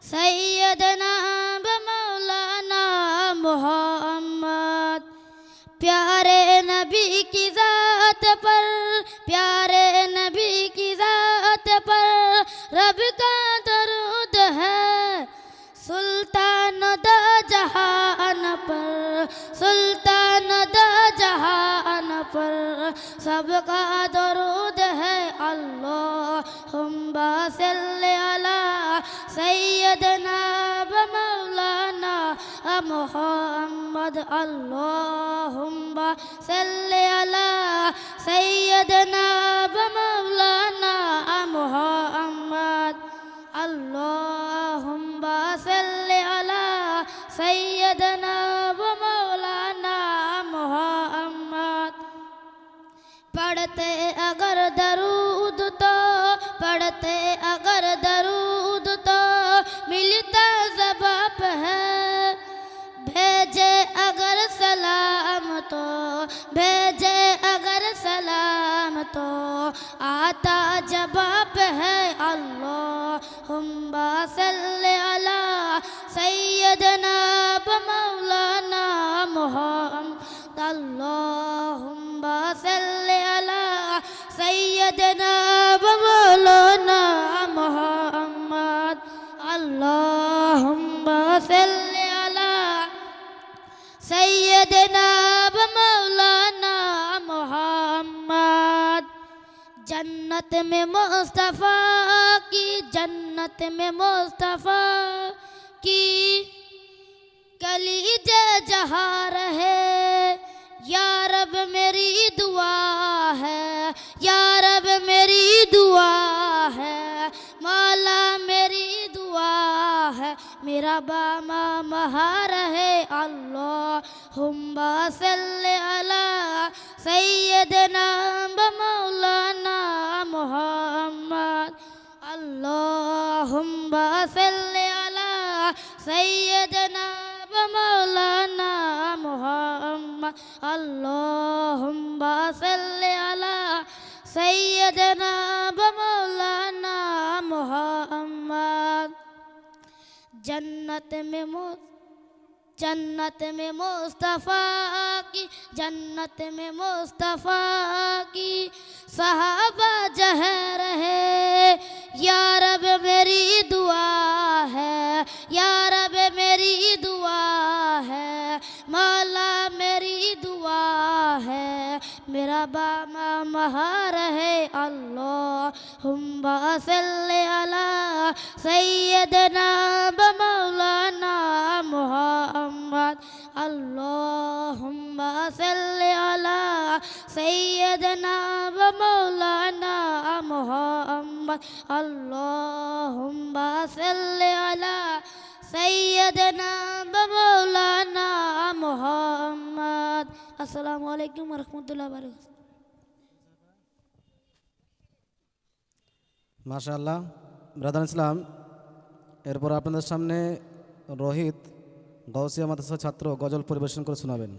सैयदना व मौलाना मोहम्मद। प्यारे नबी की ज़ात पर, प्यारे नबी की ज़ात पर रब का दरूद है। सुल्तान दा जहान पर, सुल्तान दा जहान पर सबका दरूद है। अल्लाहुम्मा सल्ली अला सैयदना व मौलाना मोहम्मद। अल्लाहुम्मा सल्ली अला सैयदना व मौलाना मोहम्मद। अल्लाहुम्मा सल्ली अला सैयदना व मौलाना मोहम्मद। पढ़ते अगर दरूद तो, पढ़ते अगर दरूद तो मिलता जवाब है। भेजे अगर सलाम तो, भेजे अगर सलाम तो आता जवाब है। अल्लाहुम्मा सल्ली अला सैयदना व मौलाना मोहम्मद। अल्लाहुम्मा सल्ली अला सैयदना व मौलाना मोहम्मद। अल्लाहुम्मा सल्ली अला सैयदना व मौलाना मोहम्मद। जन्नत में मुस्तफ़ा की, जन्नत में मुस्तफ़ा की कली जहाँ रहे। या रब मेरी दुआ है, या रब मेरी दुआ है, मौला मेरी दुआ है, मेरा बामा महा रहे। अल्लाहुम्मा सल्ली अला सैयदना व मौलाना मोहम्मद। अल्लाहुम्मा सल्ली अला सैयदना व मौलाना मोहम्मद। अल्लाहुम्मा सल्ली अला सैयदना व मौलाना मोहम्मद। जन्नत में मुस्तफ़ा की, जन्नत में मुस्तफ़ा की सहाबा जहाँ रहे। या रब मेरी दुआ है, या रब मेरी दुआ है, मौला मेरी दुआ है, मेरा बामा महा रहे। अल्लाहुम्मा सल्ली अला सैयदना व मौलाना मोहम्मद। अल्लाहुम्मा सल्ली अला सैयदना व मौलाना मोहम्मद। अल्लाहुम्मा सल्ली अला सैयदना व मौलाना मोहम्मद। अस्सलामु अलैकुम व रहमतुल्लाहि व बरकातहू। মাশাআল্লাহ ব্রাদার ইসলাম। এরপর আপনাদের সামনে রোহিত গাউসিয়া মাদ্রাসার ছাত্র গজল পরিবেশন করে শোনাবেন।